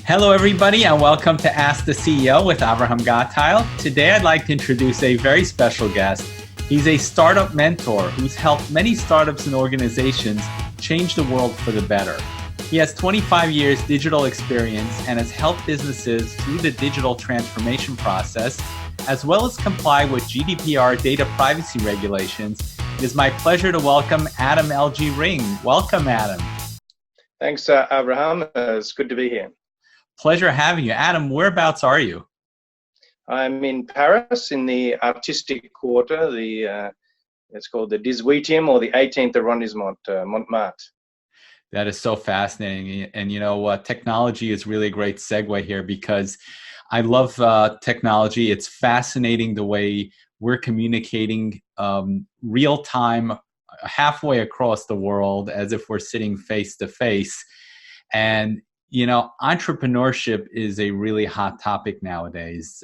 Hello, everybody, and welcome to Ask the CEO with Avrohom. Today, I'd like to introduce a very special guest. He's a startup mentor who's helped many startups and organizations change the world for the better. He has 25 years digital experience and has helped businesses through the digital transformation process, as well as comply with GDPR data privacy regulations. It is my pleasure to welcome Adam L.G. Ring. Welcome, Adam. Thanks, Avrohom. It's good to be here. Pleasure having you. Adam, whereabouts are you? I'm in Paris in the artistic quarter. It's called the 18e or the 18th arrondissement, Montmartre. That is so fascinating. And you know what? Technology is really a great segue here because I love technology. It's fascinating the way we're communicating real time halfway across the world as if we're sitting face to face. And you know, entrepreneurship is a really hot topic nowadays.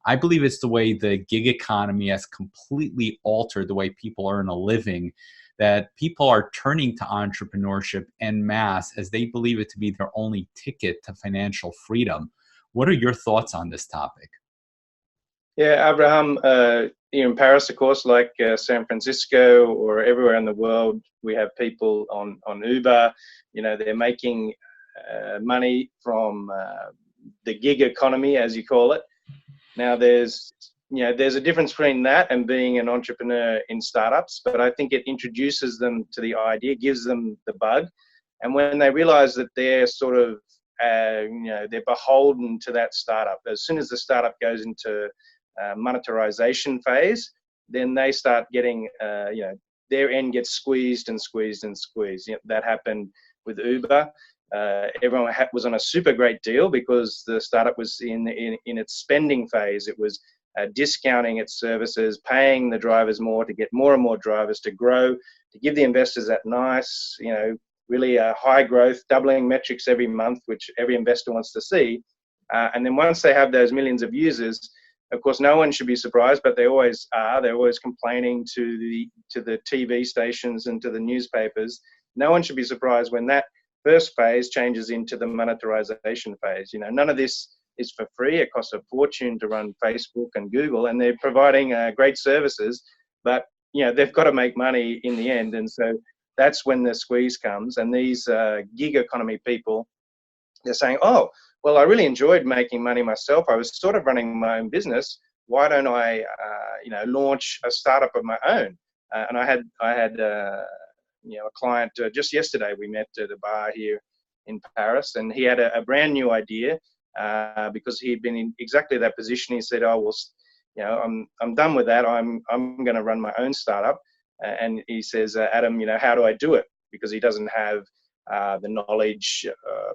I believe it's the way the gig economy has completely altered the way people earn a living, that people are turning to entrepreneurship en masse as they believe it to be their only ticket to financial freedom. What are your thoughts on this topic? Yeah, Avrohom, in Paris, of course, like San Francisco or everywhere in the world, we have people on Uber. You know, they're making money from the gig economy, as you call it. Now, there's a difference between that and being an entrepreneur in startups, but I think it introduces them to the idea, gives them the bug, and when they realize that they're sort of they're beholden to that startup, as soon as the startup goes into monetization phase, then they start getting their end gets squeezed and squeezed and squeezed. That happened with Uber. Everyone was on a super great deal because the startup was in its spending phase. It was discounting its services, paying the drivers more to get more and more drivers to grow, to give the investors that nice, really high growth, doubling metrics every month, which every investor wants to see. And then once they have those millions of users, of course, no one should be surprised, but they always are. They're always complaining to the TV stations and to the newspapers. No one should be surprised when that first phase changes into the monetization phase. None of this is for free. It costs a fortune to run Facebook and Google, and they're providing great services, but they've got to make money in the end. And so that's when the squeeze comes. And these gig economy people, they're saying, "Oh, well, I really enjoyed making money myself. I was sort of running my own business. Why don't I, launch a startup of my own?" And I had a client just yesterday. We met at a bar here in Paris, and he had a brand new idea because he'd been in exactly that position. He said, "Oh, well, I'm done with that. I'm going to run my own startup." And he says, "Adam, how do I do it?" Because he doesn't have the knowledge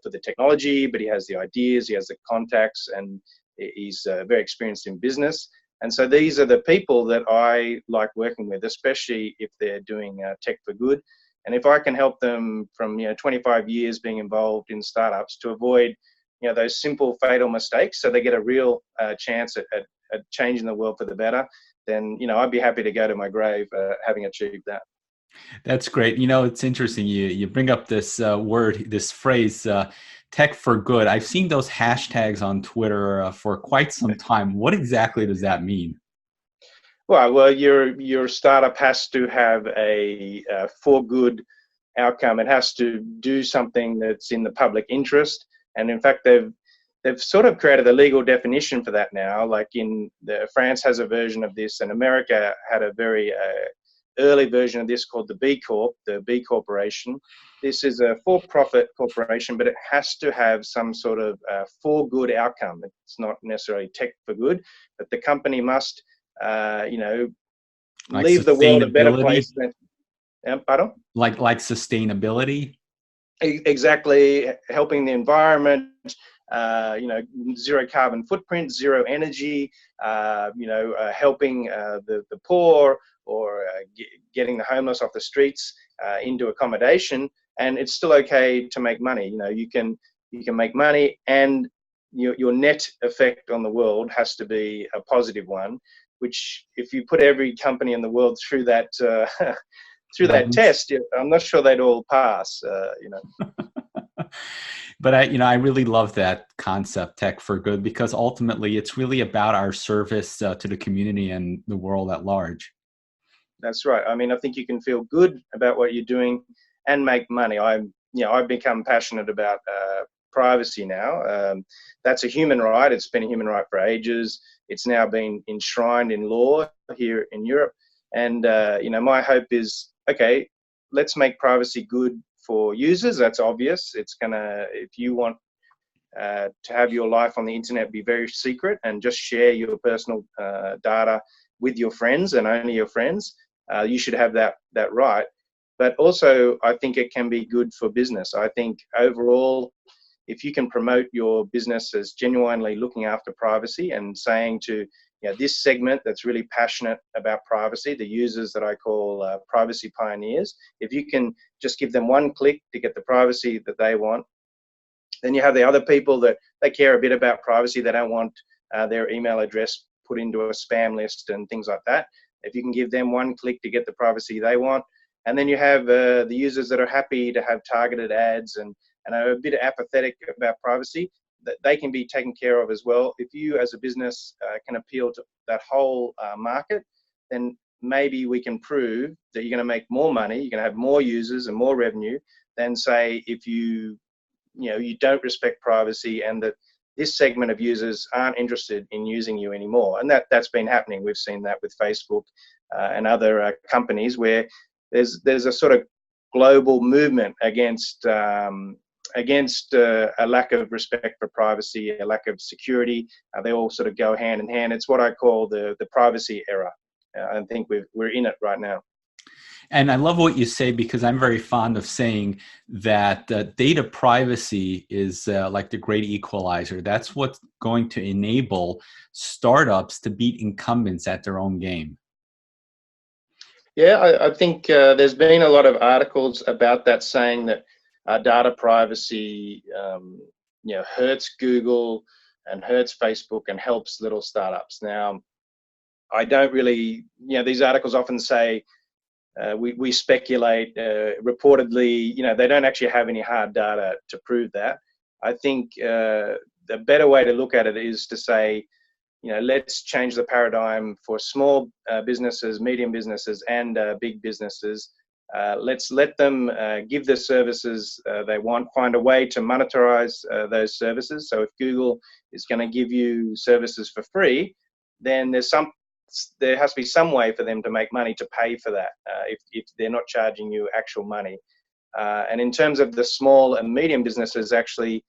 for the technology, but he has the ideas, he has the contacts, and he's very experienced in business. And so these are the people that I like working with, especially if they're doing tech for good. And if I can help them from 25 years being involved in startups to avoid those simple fatal mistakes, so they get a real chance at changing the world for the better, then I'd be happy to go to my grave having achieved that. That's great. It's interesting. You bring up this this phrase, tech for good. I've seen those hashtags on Twitter for quite some time. What exactly does that mean? Well, your startup has to have a for good outcome. It has to do something that's in the public interest. And in fact, they've sort of created a legal definition for that now. Like France has a version of this, and America had a very early version of this called the B Corp, the B Corporation. This is a for-profit corporation, but it has to have some sort of for good outcome. It's not necessarily tech for good, but the company must, leave the world a better place than. Pardon? Like sustainability. Exactly, helping the environment. Zero carbon footprint, zero energy. Helping the poor, or getting the homeless off the streets into accommodation, and it's still okay to make money. You can make money, and your net effect on the world has to be a positive one. Which, if you put every company in the world through that that test, I'm not sure they'd all pass. But I really love that concept, Tech for Good, because ultimately it's really about our service to the community and the world at large. That's right. I mean, I think you can feel good about what you're doing and make money. I've become passionate about privacy now. That's a human right. It's been a human right for ages. It's now been enshrined in law here in Europe. And my hope is, okay, let's make privacy good for users. That's obvious. It's gonna, if you want to have your life on the internet be very secret and just share your personal data with your friends and only your friends, you should have that right. But also, I think it can be good for business. I think overall, if you can promote your business as genuinely looking after privacy and saying to this segment that's really passionate about privacy, the users that I call privacy pioneers, if you can just give them one click to get the privacy that they want, then you have the other people that they care a bit about privacy. They don't want their email address put into a spam list and things like that. If you can give them one click to get the privacy they want, and then you have the users that are happy to have targeted ads and are a bit apathetic about privacy, that they can be taken care of as well. If you as a business can appeal to that whole market, then maybe we can prove that you're going to make more money, you're going to have more users and more revenue than, say, if you don't respect privacy and that this segment of users aren't interested in using you anymore. And that's been happening. We've seen that with Facebook and other companies where there's a sort of global movement against a lack of respect for privacy, a lack of security. They all sort of go hand in hand. It's what I call the privacy era. I think we're in it right now. And I love what you say, because I'm very fond of saying that data privacy is like the great equalizer. That's what's going to enable startups to beat incumbents at their own game. Yeah, I think there's been a lot of articles about that saying that data privacy hurts Google and hurts Facebook and helps little startups. Now, I don't really, these articles often say, we speculate, reportedly, they don't actually have any hard data to prove that. I think the better way to look at it is to say, let's change the paradigm for small businesses, medium businesses, and big businesses. Let's let them give the services they want, find a way to monetize those services. So if Google is going to give you services for free, then there has to be some way for them to make money to pay for that if they're not charging you actual money. And in terms of the small and medium businesses, actually,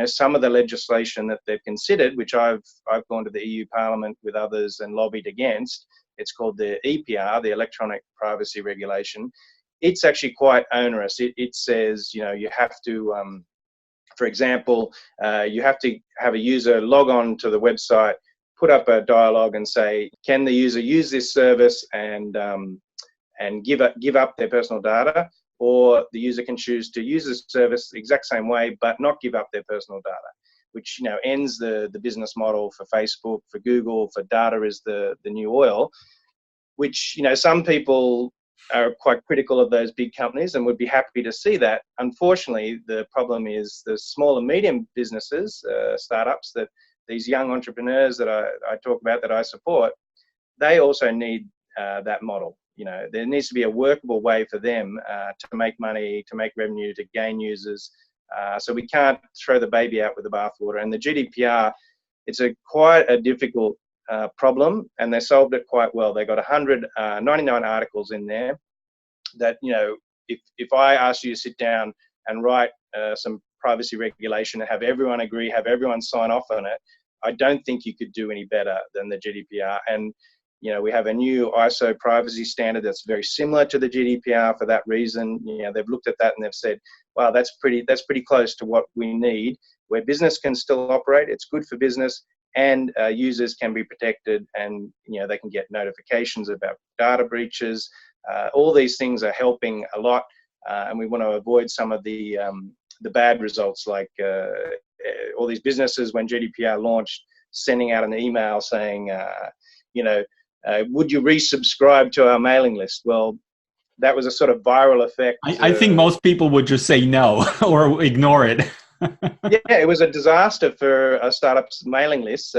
some of the legislation that they've considered, which I've gone to the EU Parliament with others and lobbied against, it's called the EPR, the Electronic Privacy Regulation. It's actually quite onerous. It says, you have to, for example, you have to have a user log on to the website, put up a dialogue and say, can the user use this service and give up their personal data, or the user can choose to use the service the exact same way but not give up their personal data, which ends the business model for Facebook, for Google, for data is the new oil, which some people are quite critical of those big companies and would be happy to see that. Unfortunately, the problem is the small and medium businesses, startups, that these young entrepreneurs that I talk about, that I support, they also need that model. There needs to be a workable way for them to make money, to make revenue, to gain users. So we can't throw the baby out with the bathwater. And the GDPR, it's quite a difficult problem, and they solved it quite well. They got 199 articles in there that, if I asked you to sit down and write some privacy regulation and have everyone agree, have everyone sign off on it, I don't think you could do any better than the GDPR. And we have a new ISO privacy standard that's very similar to the GDPR for that reason. They've looked at that and they've said, wow, that's pretty close to what we need, where business can still operate. It's good for business, and users can be protected, and they can get notifications about data breaches. All these things are helping a lot, and we want to avoid some of the bad results, like all these businesses, when GDPR launched, sending out an email saying, would you resubscribe to our mailing list? Well, that was a sort of viral effect. I think most people would just say no or ignore it. Yeah, it was a disaster for a startup's mailing list.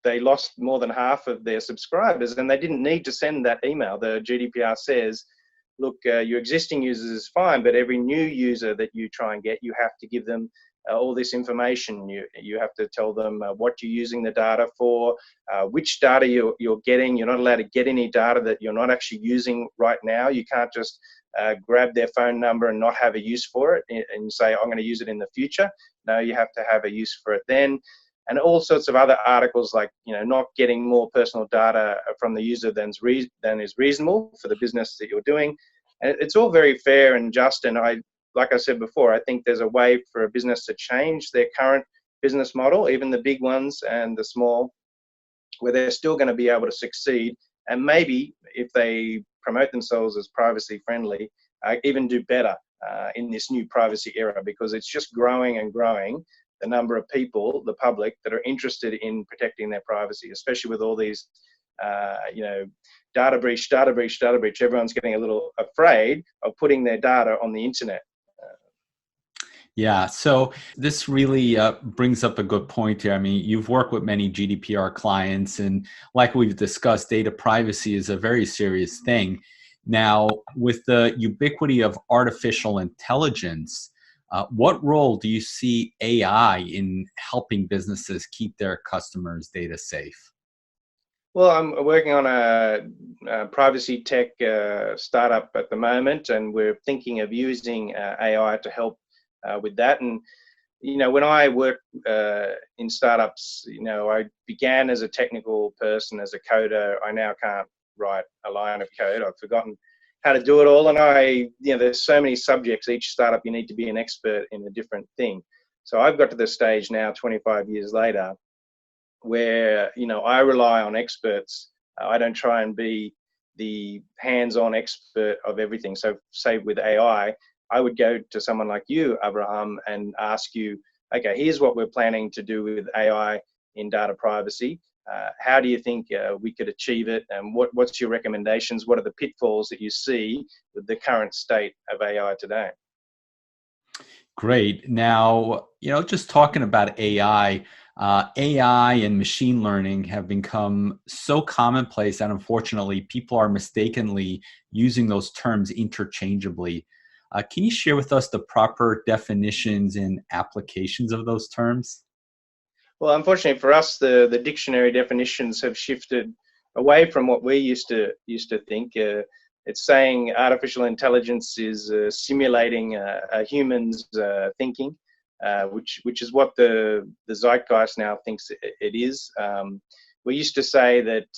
They lost more than half of their subscribers, and they didn't need to send that email. The GDPR says, look, your existing users is fine, but every new user that you try and get, you have to give them all this information. You have to tell them what you're using the data for, which data you're getting. You're not allowed to get any data that you're not actually using right now. You can't just grab their phone number and not have a use for it and say, I'm going to use it in the future. No, you have to have a use for it then. And all sorts of other articles like, not getting more personal data from the user than is reasonable for the business that you're doing. And it's all very fair and just. And like I said before, I think there's a way for a business to change their current business model, even the big ones and the small, where they're still going to be able to succeed. And maybe if they promote themselves as privacy friendly, even do better in this new privacy era, because it's just growing and growing, the number of people, the public, that are interested in protecting their privacy, especially with all these, data breach. Everyone's getting a little afraid of putting their data on the internet. Yeah, so this really brings up a good point here. I mean, you've worked with many GDPR clients, and like we've discussed, data privacy is a very serious thing. Now, with the ubiquity of artificial intelligence, what role do you see AI in helping businesses keep their customers' data safe? Well, I'm working on a privacy tech startup at the moment, and we're thinking of using AI to help with that. And when I work in startups, I began as a technical person, as a coder. I now can't write a line of code. I've forgotten how to do it all. And there's so many subjects. Each startup, you need to be an expert in a different thing. So I've got to the stage now, 25 years later, where, I rely on experts. I don't try and be the hands-on expert of everything. So say with AI, I would go to someone like you, Avrohom, and ask you, okay, here's what we're planning to do with AI in data privacy. How do you think we could achieve it? And what's your recommendations? What are the pitfalls that you see with the current state of AI today? Great. Now, just talking about AI, AI and machine learning have become so commonplace that unfortunately people are mistakenly using those terms interchangeably. Can you share with us the proper definitions and applications of those terms? Well, unfortunately for us, the dictionary definitions have shifted away from what we used to think. It's saying artificial intelligence is simulating a human's thinking, which is what the zeitgeist now thinks it is. We used to say that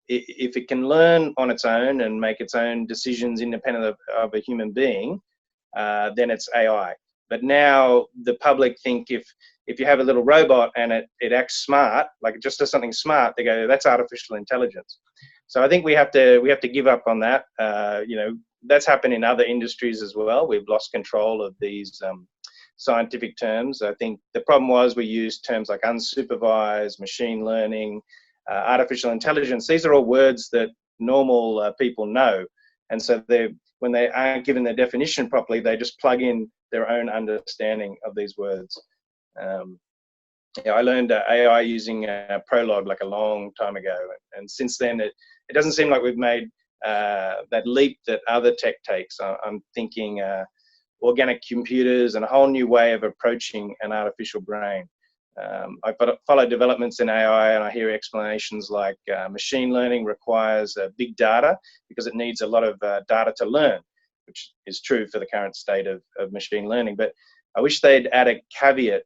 if it can learn on its own and make its own decisions independent of a human being, then it's AI. But now the public think if you have a little robot and it acts smart, like it just does something smart, they go, that's artificial intelligence. So I think we have to give up on that. That's happened in other industries as well. We've lost control of these scientific terms. I think the problem was we used terms like unsupervised, machine learning, artificial intelligence. These are all words that normal people know. And so when they aren't given their definition properly, they just plug in their own understanding of these words. I learned AI using Prolog like a long time ago. And since then, it doesn't seem like we've made that leap that other tech takes. I'm thinking organic computers and a whole new way of approaching an artificial brain. I follow developments in AI, and I hear explanations like machine learning requires big data because it needs a lot of data to learn, which is true for the current state of machine learning. But I wish they'd add a caveat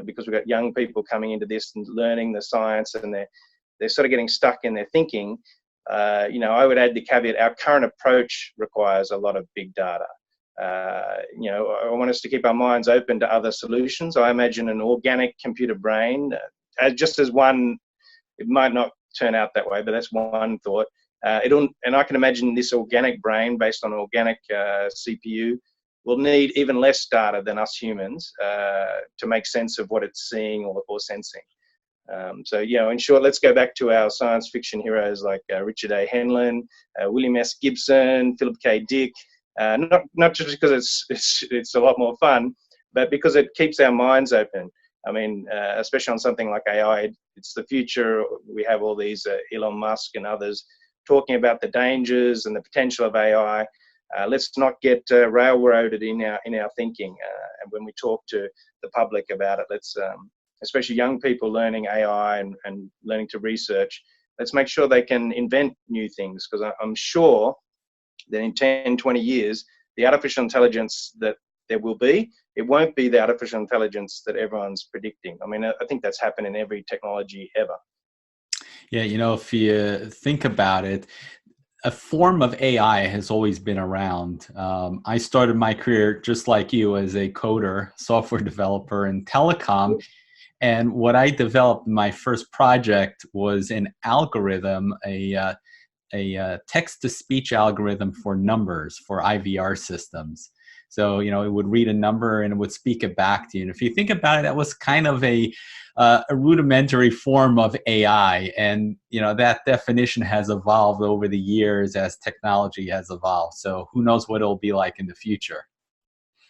because we've got young people coming into this and learning the science, and they're sort of getting stuck in their thinking. I would add the caveat: our current approach requires a lot of big data. I want us to keep our minds open to other solutions. I imagine an organic computer brain, just as one, it might not turn out that way, but that's one thought. And I can imagine this organic brain based on organic CPU will need even less data than us humans to make sense of what it's seeing or sensing. So, in short, let's go back to our science fiction heroes like Richard A. Henlon, William S. Gibson, Philip K. Dick. Not just because it's a lot more fun, but because it keeps our minds open. I mean, especially on something like AI, it's the future. We have all these Elon Musk and others talking about the dangers and the potential of AI. Let's not get railroaded in our thinking. And when we talk to the public about it, let's especially young people learning AI and learning to research, let's make sure they can invent new things, because I'm sure that in 10, 20 years, the artificial intelligence that there will be, it won't be the artificial intelligence that everyone's predicting. I mean, I think that's happened in every technology ever. Yeah, if you think about it, a form of AI has always been around. I started my career just like you as a coder, software developer in telecom. And what I developed, my first project was an algorithm, a text-to-speech algorithm for numbers, for IVR systems. So, it would read a number and it would speak it back to you. And if you think about it, that was kind of a rudimentary form of AI. And, that definition has evolved over the years as technology has evolved. So who knows what it'll be like in the future.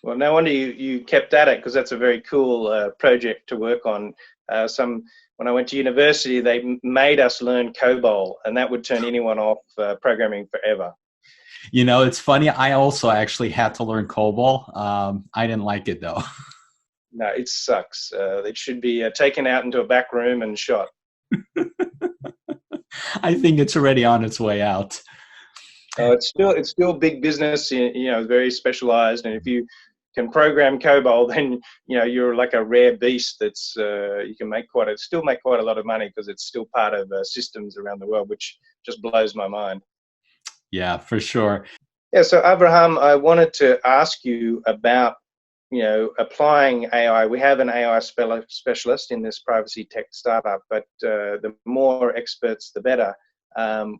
Well, no wonder you kept at it, because that's a very cool project to work on. When I went to university, they made us learn COBOL, and that would turn anyone off programming forever. It's funny. I also actually had to learn COBOL. I didn't like it, though. No, it sucks. It should be taken out into a back room and shot. I think it's already on its way out. It's still big business. Very specialized, and if you can program COBOL, then you're like a rare beast. That's you can still make quite a lot of money, because it's still part of systems around the world, which just blows my mind. Yeah, for sure. Yeah. So Avrohom, I wanted to ask you about applying AI. We have an AI specialist in this privacy tech startup, but the more experts, the better.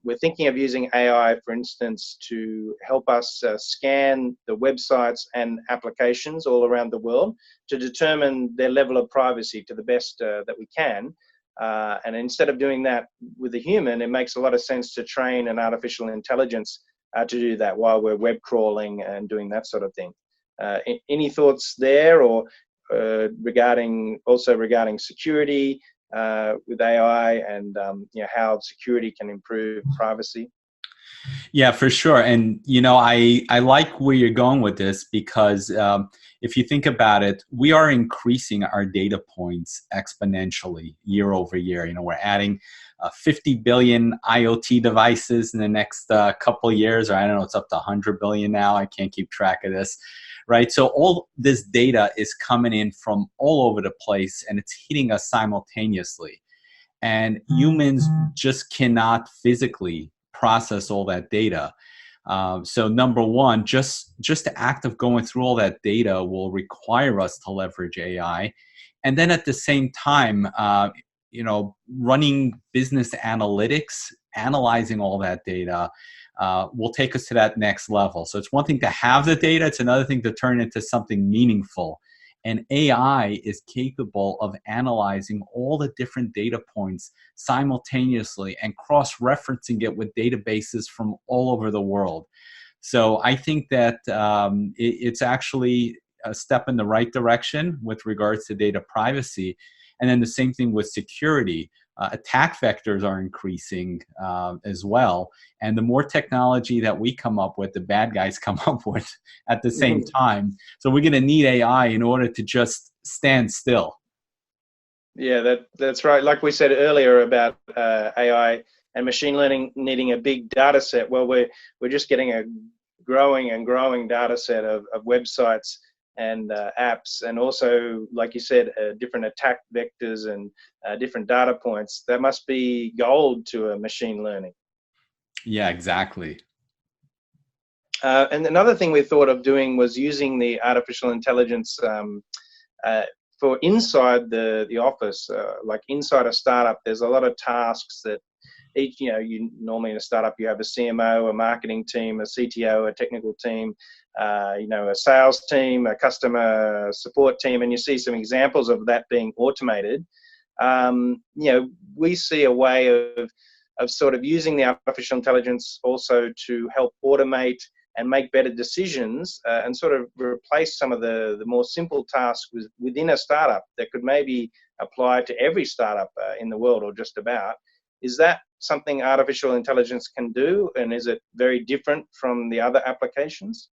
We're thinking of using AI, for instance, to help us scan the websites and applications all around the world to determine their level of privacy to the best that we can. And instead of doing that with a human, it makes a lot of sense to train an artificial intelligence to do that while we're web crawling and doing that sort of thing. Any thoughts there, or regarding security with AI, and how security can improve privacy? Yeah, for sure. And I like where you're going with this, because if you think about it, we are increasing our data points exponentially year over year. We're adding 50 billion IoT devices in the next couple of years, or I don't know, it's up to 100 billion now. I can't keep track of this. Right. So all this data is coming in from all over the place, and it's hitting us simultaneously. And humans just cannot physically process all that data. So number one, just the act of going through all that data will require us to leverage AI. And then at the same time, running business analytics, analyzing all that data, will take us to that next level. So it's one thing to have the data, it's another thing to turn it into something meaningful. And AI is capable of analyzing all the different data points simultaneously and cross-referencing it with databases from all over the world. So I think that it's actually a step in the right direction with regards to data privacy. And then the same thing with security. Attack vectors are increasing as well. And the more technology that we come up with, the bad guys come up with at the same time. So we're going to need AI in order to just stand still. Yeah, that's right. Like we said earlier about AI and machine learning needing a big data set. Well, we're just getting a growing and growing data set of websites and apps, and also, like you said, different attack vectors and different data points. That must be gold to a machine learning. Yeah, exactly. And another thing we thought of doing was using the artificial intelligence for inside the office, like inside a startup. There's a lot of tasks that each, you normally in a startup, you have a CMO, a marketing team, a CTO, a technical team, a sales team, a customer support team, and you see some examples of that being automated. we see a way of sort of using the artificial intelligence also to help automate and make better decisions, and sort of replace some of the more simple tasks within a startup that could maybe apply to every startup in the world, or just about. Is that something artificial intelligence can do, and is it very different from the other applications?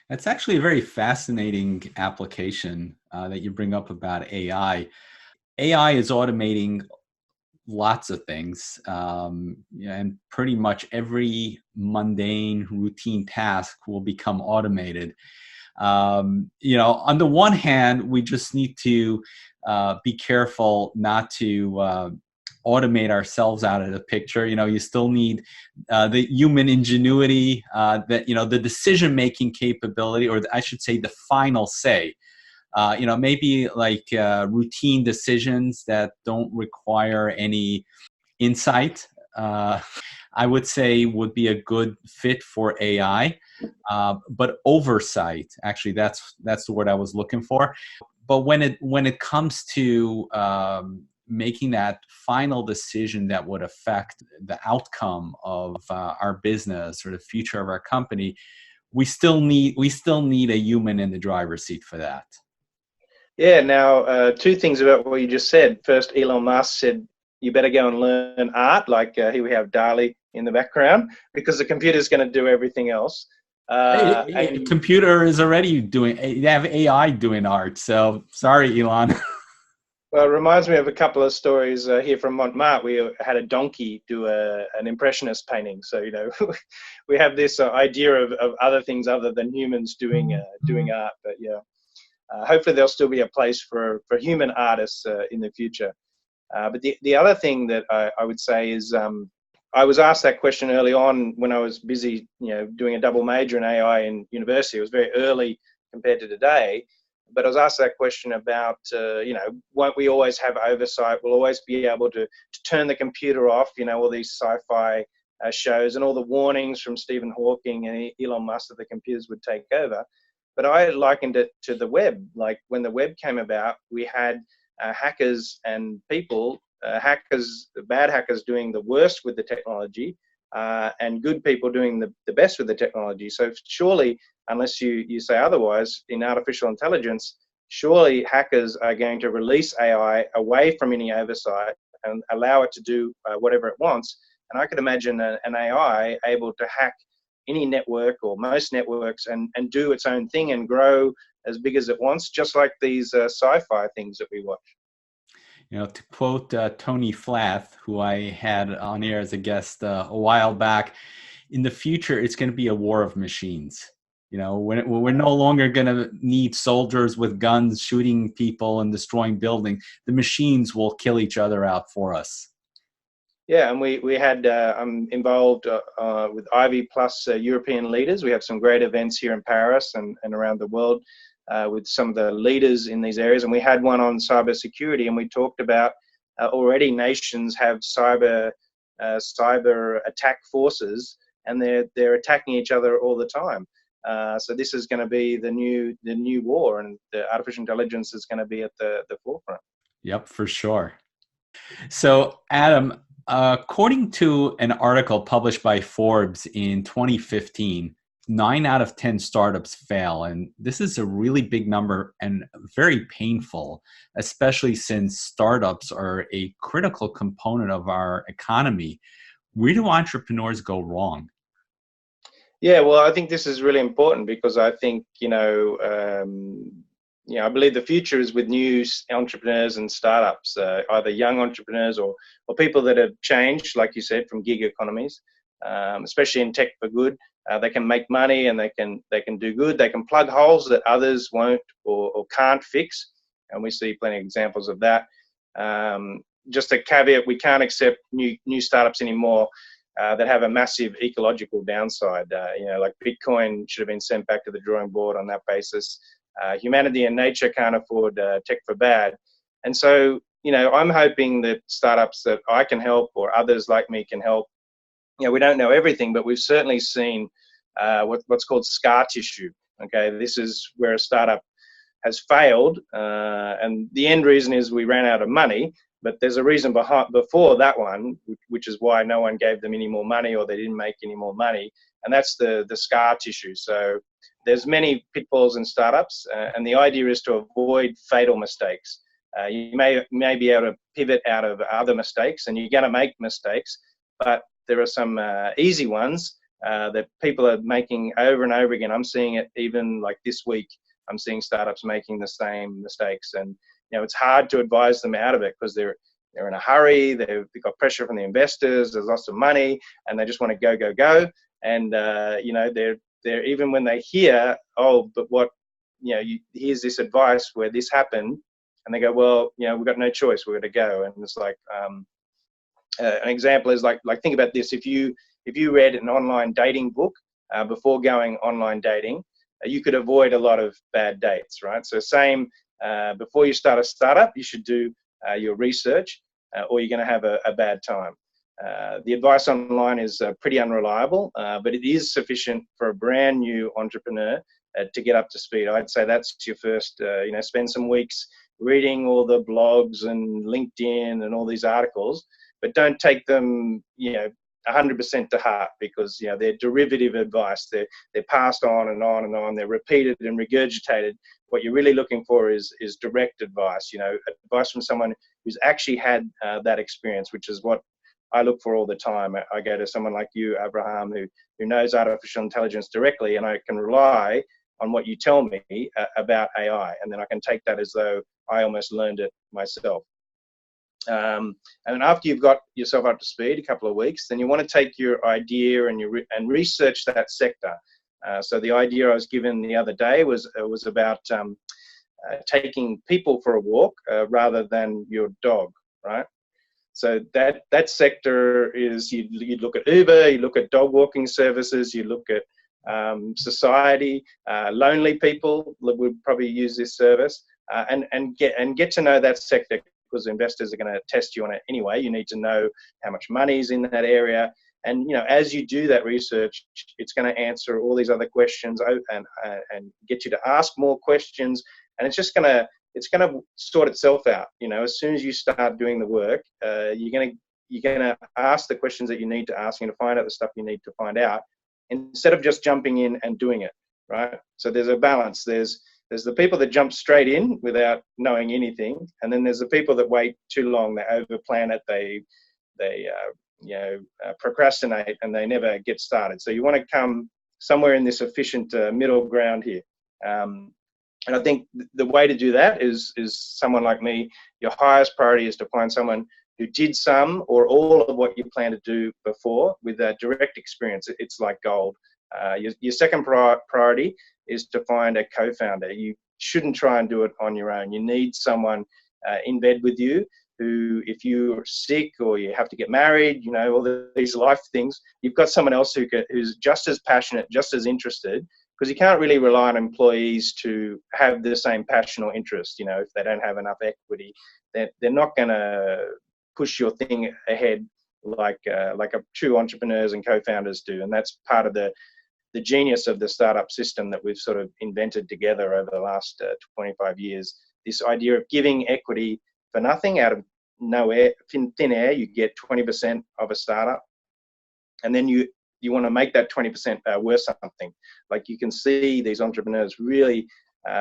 It's actually a very fascinating application that you bring up about AI. AI is automating lots of things, and pretty much every mundane routine task will become automated. On the one hand, we just need to be careful not to automate ourselves out of the picture. You still need the human ingenuity, the decision making capability, or I should say the final say. Maybe like routine decisions that don't require any insight, I would say would be a good fit for AI. But oversight, actually, that's the word I was looking for. But when it comes to making that final decision that would affect the outcome of our business or the future of our company, we still need a human in the driver's seat for that. Yeah, now, two things about what you just said. First, Elon Musk said, you better go and learn art, like here we have DALI in the background, because the computer's going to do everything else. Computer is already doing, they have AI doing art, so sorry, Elon. Well, it reminds me of a couple of stories here from Montmartre. We had a donkey do an impressionist painting. So, we have this idea of other things other than humans doing art. But yeah, hopefully there'll still be a place for human artists in the future. But the other thing that I would say is, I was asked that question early on when I was busy, doing a double major in AI in university. It was very early compared to today. But I was asked that question about, won't we always have oversight? We'll always be able to turn the computer off, all these sci-fi shows and all the warnings from Stephen Hawking and Elon Musk that the computers would take over. But I likened it to the web. Like when the web came about, we had hackers and people, bad hackers doing the worst with the technology, and good people doing the best with the technology. So surely, unless you say otherwise, in artificial intelligence, surely hackers are going to release AI away from any oversight and allow it to do whatever it wants. And I could imagine an AI able to hack any network or most networks and do its own thing and grow as big as it wants, just like these sci-fi things that we watch. To quote Tony Flath, who I had on air as a guest a while back, in the future, it's going to be a war of machines. We're no longer going to need soldiers with guns shooting people and destroying buildings. The machines will kill each other out for us. Yeah, and we had, I'm involved with Ivy Plus European leaders. We have some great events here in Paris and around the world with some of the leaders in these areas. And we had one on cybersecurity, and we talked about already nations have cyber attack forces, and they're attacking each other all the time. So this is going to be the new war, and the artificial intelligence is going to be at the forefront. Yep, for sure. So, Adam, according to an article published by Forbes in 2015, 9 out of 10 startups fail. And this is a really big number and very painful, especially since startups are a critical component of our economy. Where do entrepreneurs go wrong? Yeah, well, I think this is really important because I think, I believe the future is with new entrepreneurs and startups, either young entrepreneurs or people that have changed, like you said, from gig economies, especially in TechForGood. They can make money and they can do good. They can plug holes that others won't or can't fix, and we see plenty of examples of that. Just a caveat: we can't accept new startups anymore that have a massive ecological downside. Like Bitcoin should have been sent back to the drawing board on that basis. Humanity and nature can't afford tech for bad. And so, I'm hoping that startups that I can help or others like me can help. We don't know everything, but we've certainly seen what's called scar tissue. Okay, this is where a startup has failed, and the end reason is we ran out of money. But there's a reason before that one, which is why no one gave them any more money or they didn't make any more money, and that's the scar tissue. So there's many pitfalls in startups, and the idea is to avoid fatal mistakes. You may be able to pivot out of other mistakes, and you're going to make mistakes, but there are some easy ones that people are making over and over again. I'm seeing it even like this week. I'm seeing startups making the same mistakes, and it's hard to advise them out of it because they're in a hurry. They've got pressure from the investors. There's lots of money, and they just want to go. And they're even when they hear, oh, but what, here's this advice where this happened, and they go, well, we've got no choice. We've got to go. And it's like an example is like think about this. If you read an online dating book before going online dating, you could avoid a lot of bad dates, right? So same. Before you start a startup, you should do your research, or you're going to have a bad time. The advice online is pretty unreliable, but it is sufficient for a brand new entrepreneur to get up to speed. I'd say that's your first, spend some weeks reading all the blogs and LinkedIn and all these articles, but don't take them, 100% to heart, because they're derivative advice. They're passed on and on and on. They're repeated and regurgitated. What you're really looking for is direct advice. Advice from someone who's actually had that experience, which is what I look for all the time. I go to someone like you, Avrohom, who knows artificial intelligence directly, and I can rely on what you tell me about AI, and then I can take that as though I almost learned it myself. And then after you've got yourself up to speed, a couple of weeks, then you want to take your idea and research that sector. So the idea I was given the other day was about taking people for a walk rather than your dog, right? So that sector is, you look at Uber, you look at dog walking services, you look at society, lonely people would probably use this service, and get to know that sector, because investors are going to test you on it anyway. You need to know how much money is in that area. And, as you do that research, it's going to answer all these other questions and get you to ask more questions. And it's just going to sort itself out. As soon as you start doing the work, you're going to ask the questions that you need to ask, and to find out the stuff you need to find out, instead of just jumping in and doing it, right? So there's a balance. There's the people that jump straight in without knowing anything, and then there's the people that wait too long. They overplan it. They procrastinate, and they never get started. So you want to come somewhere in this efficient middle ground here. And I think the way to do that is someone like me. Your highest priority is to find someone who did some or all of what you plan to do before, with a direct experience. It's like gold. Your second priority is to find a co-founder. You shouldn't try and do it on your own. You need someone in bed with you who, if you're sick or you have to get married, all these life things, you've got someone else who's just as passionate, just as interested, because you can't really rely on employees to have the same passion or interest. If they don't have enough equity, they're not going to push your thing ahead like a true entrepreneurs and co-founders do. And that's part of the genius of the startup system that we've sort of invented together over the last 25 years. This idea of giving equity for nothing, out of thin air. You get 20% of a startup, and then you want to make that 20% worth something. Like, you can see these entrepreneurs really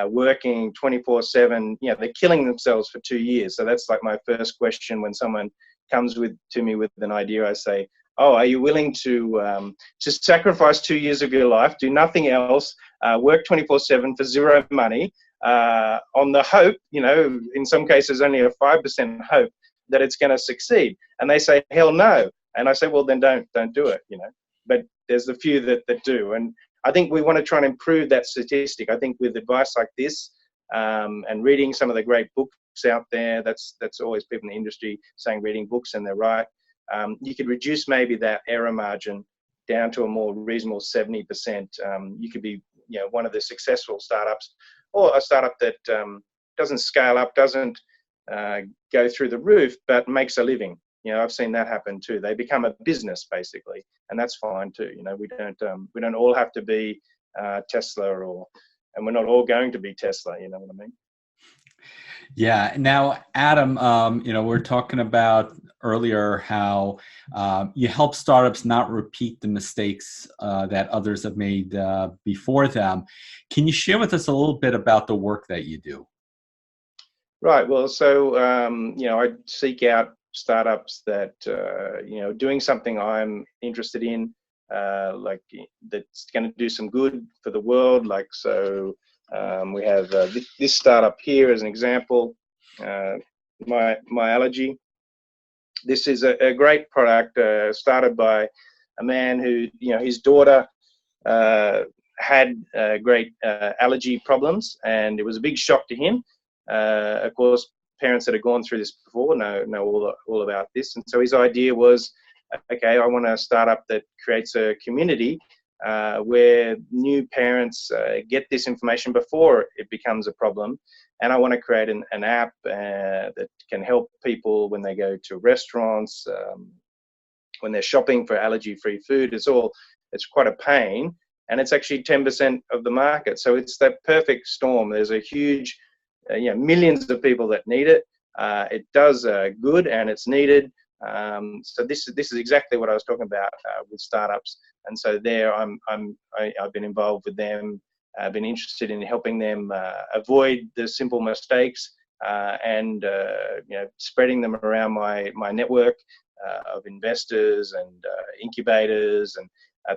working 24/7. They're killing themselves for 2 years. So that's like my first question when someone comes to me with an idea. I say, oh, are you willing to sacrifice 2 years of your life, do nothing else, work 24/7 for zero money, on the hope, in some cases only a 5% hope that it's going to succeed? And they say, hell no. And I say, well, then don't do it, But there's a few that do. And I think we want to try and improve that statistic. I think with advice like this, and reading some of the great books out there, that's always people in the industry saying reading books, and they're right. You could reduce maybe that error margin down to a more reasonable 70%. You could be, one of the successful startups, or a startup that doesn't scale up, doesn't go through the roof, but makes a living. I've seen that happen too. They become a business basically, and that's fine too. We don't all have to be Tesla, and we're not all going to be Tesla. You know what I mean? Yeah. Now, Adam, we're talking about earlier how you help startups not repeat the mistakes that others have made before them. Can you share with us a little bit about the work that you do? Right. Well, so I seek out startups that doing something I'm interested in, like that's going to do some good for the world. Like we have this startup here as an example. Uh, my allergy. This is a great product started by a man who his daughter uh, had great allergy problems, and it was a big shock to him. Of course, parents that had gone through this before know all about this, and so his idea was, okay, I want a startup that creates a community where new parents get this information before it becomes a problem. And I want to create an app that can help people when they go to restaurants, when they're shopping for allergy-free food. It's quite a pain, and it's actually 10% of the market. So it's that perfect storm. There's a huge, millions of people that need it. It does good, and it's needed. So this is exactly what I was talking about with startups. And so there, I've been involved with them. I've been interested in helping them avoid the simple mistakes and spreading them around my network of investors and incubators and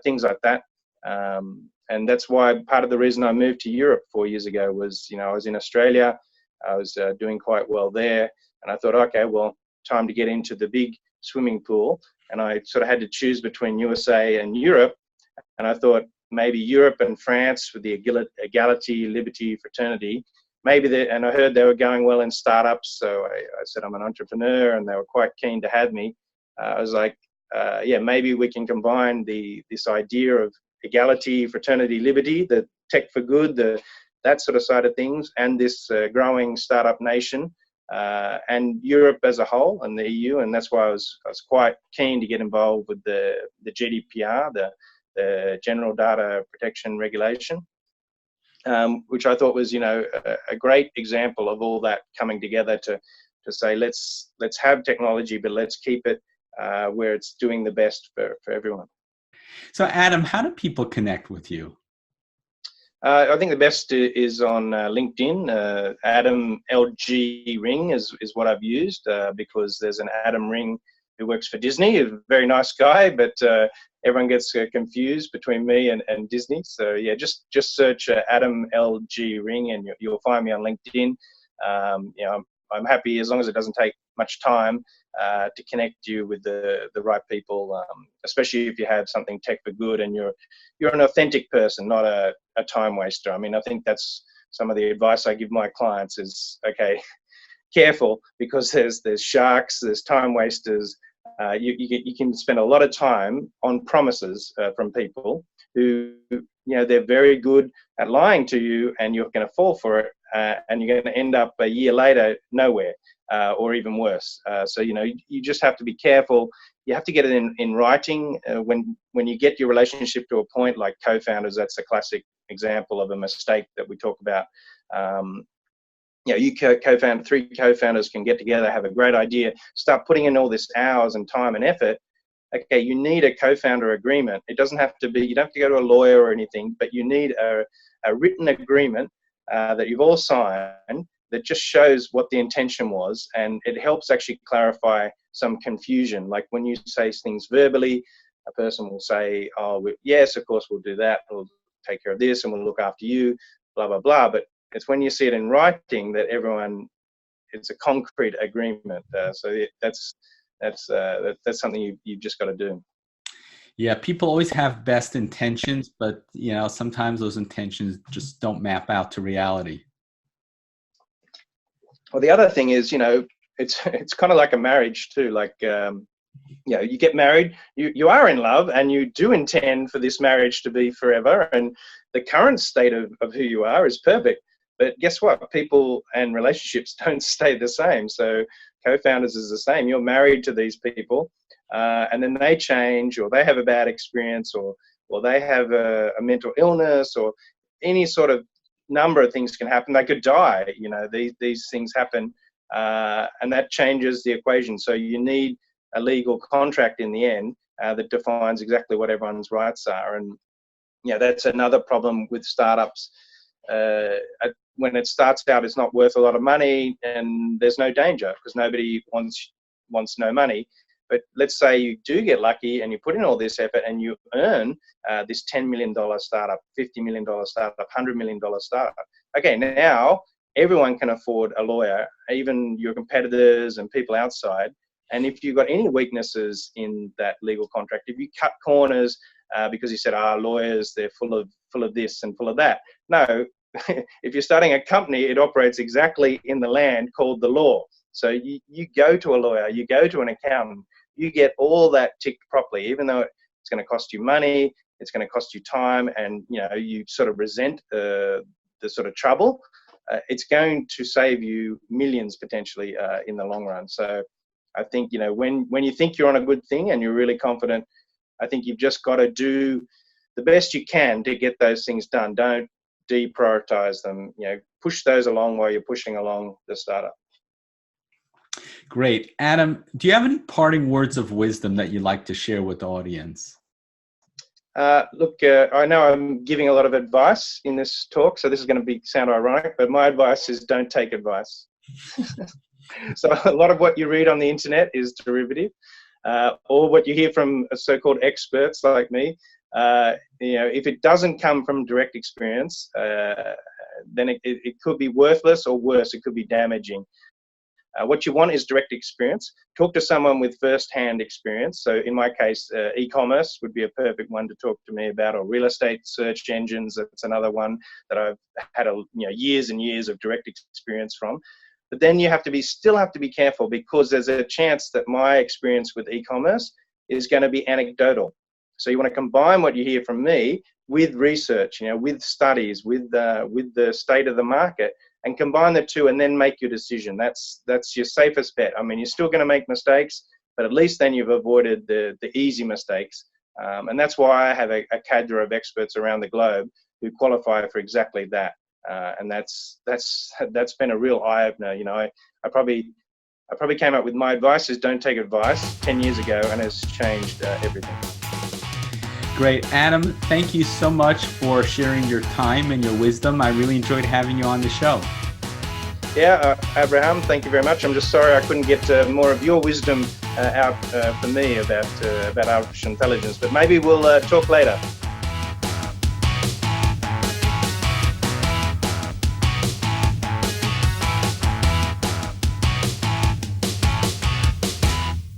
things like that. And that's why part of the reason I moved to Europe 4 years ago was, I was in Australia. I was doing quite well there, and I thought, okay, well, time to get into the big swimming pool. And I sort of had to choose between USA and Europe. And I thought maybe Europe and France with the equality, liberty, fraternity, and I heard they were going well in startups. So I said, I'm an entrepreneur, and they were quite keen to have me. I was like, maybe we can combine this idea of equality, fraternity, liberty, the tech for good, that sort of side of things, and this growing startup nation, and Europe as a whole, and the EU. And that's why I was quite keen to get involved with the GDPR, the General Data Protection Regulation, which I thought was, a great example of all that coming together to say, let's have technology, but let's keep it where it's doing the best for everyone. So, Adam, how do people connect with you? I think the best is on LinkedIn. Adam LG Ring is what I've used because there's an Adam Ring who works for Disney, a very nice guy, but everyone gets confused between me and Disney. So yeah, just search Adam LG Ring and you'll find me on LinkedIn. I'm happy as long as it doesn't take much time to connect you with the right people, especially if you have something tech for good and you're an authentic person, not a time waster. I mean, I think that's some of the advice I give my clients is, okay, careful, because there's sharks, there's time wasters. You can spend a lot of time on promises from people who, they're very good at lying to you, and you're going to fall for it, and you're going to end up a year later nowhere, or even worse. So you just have to be careful. You have to get it in writing. When you get your relationship to a point, like co-founders, that's a classic example of a mistake that we talk about. You co-found, 3 co-founders can get together, have a great idea, start putting in all this hours and time and effort. Okay, you need a co-founder agreement. It doesn't have to be, you don't have to go to a lawyer or anything, but you need a written agreement that you've all signed that just shows what the intention was, and it helps actually clarify some confusion. Like when you say things verbally, a person will say, oh, yes, of course we'll do that, we'll take care of this, and we'll look after you, blah, blah, blah. But it's when you see it in writing that it's a concrete agreement. So that's something you've just got to do. Yeah, people always have best intentions, but sometimes those intentions just don't map out to reality. Well, the other thing is, it's kind of like a marriage too. Like, you get married, you are in love, and you do intend for this marriage to be forever. And the current state of who you are is perfect. But guess what? People and relationships don't stay the same. So co-founders is the same. You're married to these people, and then they change, or they have a bad experience, or they have a mental illness, or any sort of number of things can happen. They could die. You know, these things happen, and that changes the equation. So you need a legal contract in the end that defines exactly what everyone's rights are. And yeah, that's another problem with startups. When it starts out, it's not worth a lot of money, and there's no danger because nobody wants no money. But let's say you do get lucky and you put in all this effort and you earn this $10 million startup, $50 million startup, $100 million startup. Okay, now everyone can afford a lawyer, even your competitors and people outside. And if you've got any weaknesses in that legal contract, if you cut corners because you said, lawyers, they're full of this and full of that. No, if you're starting a company, it operates exactly in the land called the law. So you go to a lawyer, you go to an accountant, you get all that ticked properly, even though it's going to cost you money, it's going to cost you time, and you sort of resent the sort of trouble. It's going to save you millions potentially in the long run. So I think when you think you're on a good thing and you're really confident, I think you've just got to do the best you can to get those things done. Don't deprioritize them. Push those along while you're pushing along the startup. Great. Adam, do you have any parting words of wisdom that you'd like to share with the audience? Look, I know I'm giving a lot of advice in this talk, so this is going to sound ironic, but my advice is don't take advice. So a lot of what you read on the internet is derivative, or what you hear from so-called experts like me. If it doesn't come from direct experience, then it could be worthless, or worse, it could be damaging. What you want is direct experience. Talk to someone with first-hand experience. So in my case, e-commerce would be a perfect one to talk to me about, or real estate search engines. That's another one that I've had years and years of direct experience from. But then you still have to be careful, because there's a chance that my experience with e-commerce is going to be anecdotal. So you want to combine what you hear from me with research, with studies, with the state of the market, and combine the two, and then make your decision. That's your safest bet. I mean, you're still going to make mistakes, but at least then you've avoided the easy mistakes. And that's why I have a cadre of experts around the globe who qualify for exactly that. And that's been a real eye opener. I probably came up with my advice is don't take advice 10 years ago, and it's changed everything. Great. Adam, thank you so much for sharing your time and your wisdom. I really enjoyed having you on the show. Yeah, Avrohom, thank you very much. I'm just sorry I couldn't get more of your wisdom out for me about artificial intelligence, but maybe we'll talk later.